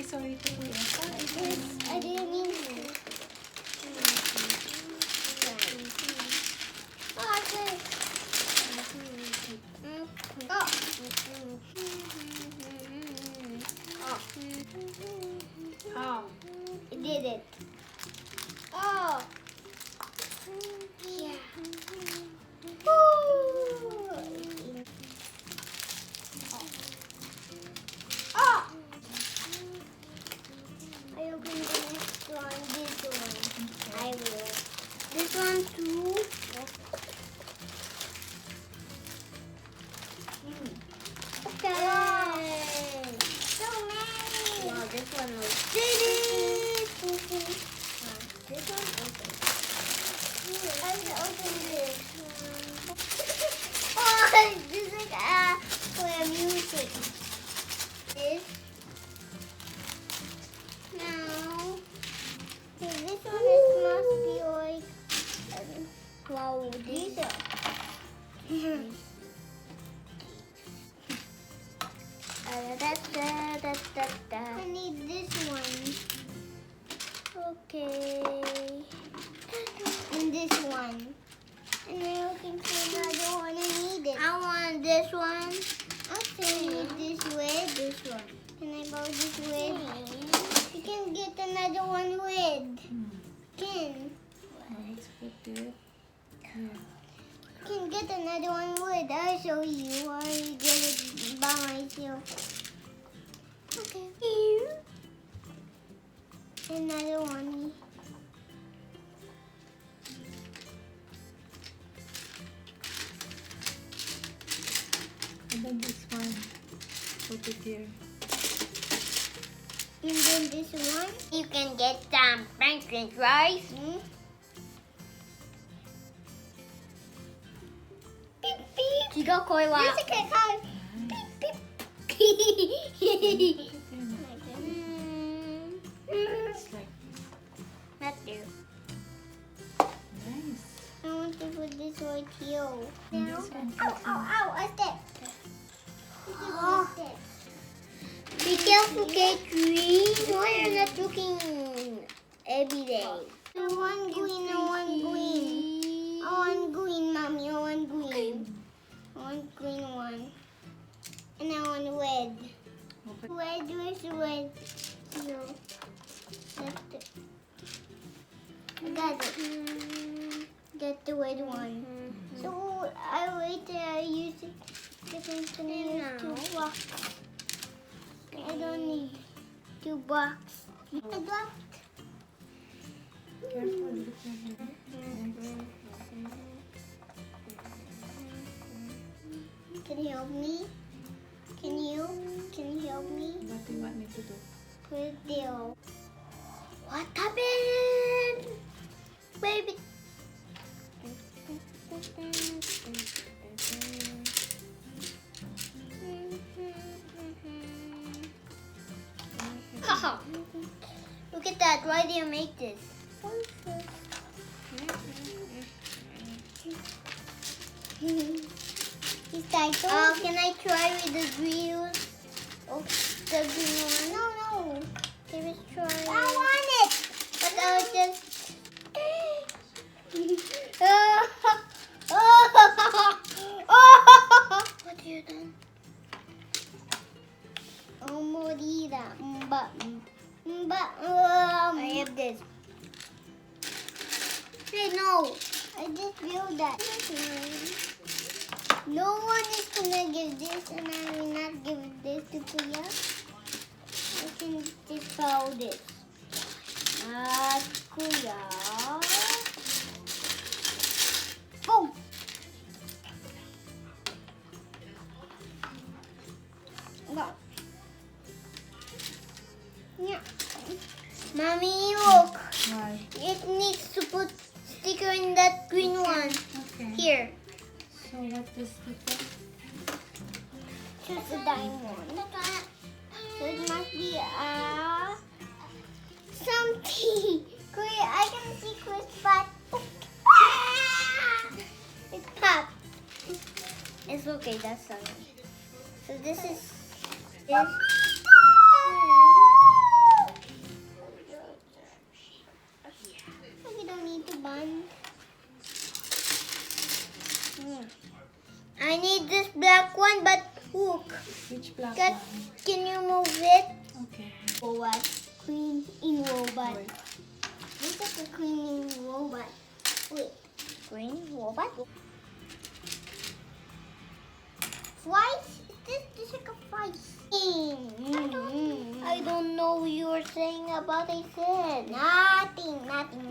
Sorry to you. I didn't mean to. Oh. I did it. Oh. Yeah. Oh. I open the next one, this one. I will. This one too. Okay. So many. Wow, this one looks did it. This one open. I will open this one. Oh, this is like for music. This. Now, this one must be like cloudy. I need this one. Okay. And this one. And I'm looking for another one. I need it. I want this one. Okay. I need this with this one. Can I borrow this with? You can get another one with. Can. Let's put it. Can get another one with. I'll show you. I get it by myself. Okay. Here. Another one. And then this one. Put it here. And then this one. You can get some Franklin fries. Beep beep. You go koi wa. Music card. Beep beep. It's like Not there. nice. I want to put this right here. And this one Ow, fits ow, ow, a step. Be careful, Catherine. Why are you not looking every day? One green and one green. I want green, Mommy. I want green. I want green one. And I want red. Open. Red, where's the red? No. That's it. I got it. Get the red one. So I wait till I use it. Different to use two blocks. I don't need 2 blocks. I dropped. Careful with your hair. Can you help me? Can you help me? What do you want me to do? Put it there. What happened? Baby. Look at that. Why do you make this? He's like, oh, can I try with the green? Oh, the green one. No. Can we try? I want it. But I'll just. What have you done? Oh, morida. I have this. Hey, no. I just feel that. No one is gonna give this, and I will not give this to Kuya. I can about this? Kuya. Boom. Go. Yeah. Mommy, look. Why? It needs to put sticker in that green one. Okay. Here. So what is the Choose the diamond. So it must be something. Kuya, I can see Chris' butt. It popped. It's okay, that's something. So this is this. We don't need to bond. I need this black one, but look. which black Got, one? can you move it? Okay. Robot. Cleaning robot. Wait. This is a cleaning robot. Wait. Cleaning robot? Flies? This is like a flies. I don't know what you were saying about I said. Nothing. Nothing.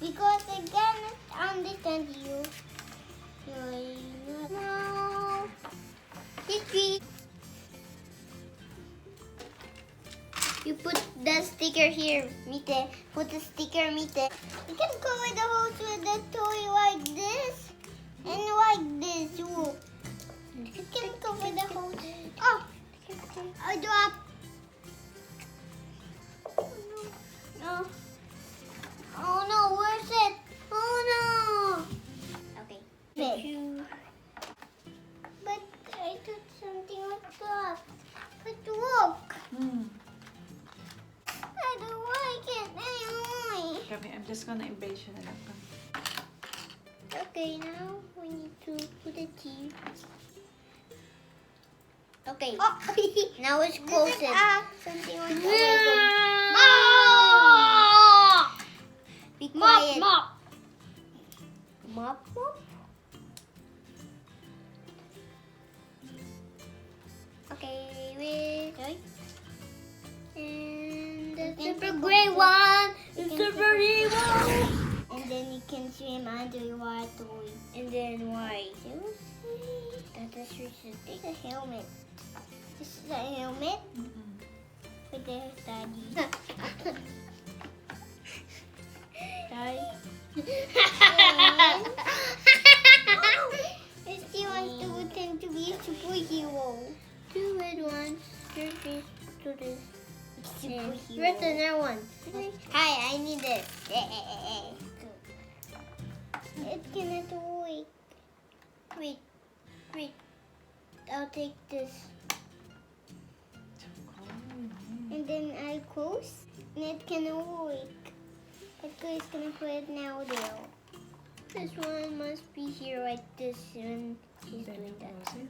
Because I cannot understand you. No. Sticky. You put the sticker here, Mite. Put the sticker, Mite. You can cover the hose with the toy like this and like this. Look. You can cover the hose. Oh, I dropped. No. Oh no, where's it? Oh no. Okay. Thank you. But I did something like that. But look. I don't like it anymore. Okay, I'm just gonna embrace you na lang. Come. Okay, now we need to put it here. Okay. Oh. Now it's close it. Something like that. Oh! Be quiet. Mop. Okay, wait. And the super gray one. The super evil. And then you can swim under water. And then why? That is take a helmet. This is a helmet. With the daddy. Daddy. I still want to pretend to be a superhero. Two red ones. Here's this. To this. Where's another one? Hi, I need this. It cannot wait. Wait. I'll take this. And then I close. And it cannot wait. Okay, it's gonna put it now there. This one must be here like this when he's Then doing you that. close it.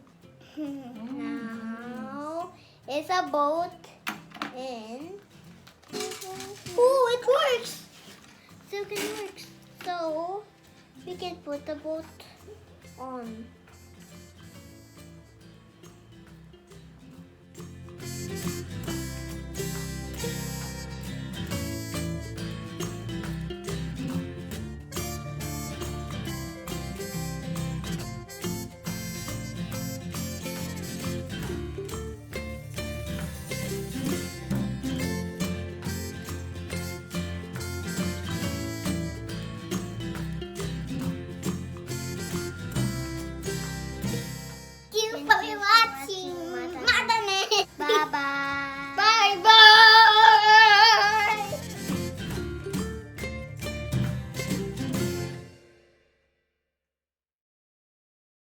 Now it's a boat and oh, it works. So it works. So we can put the boat on.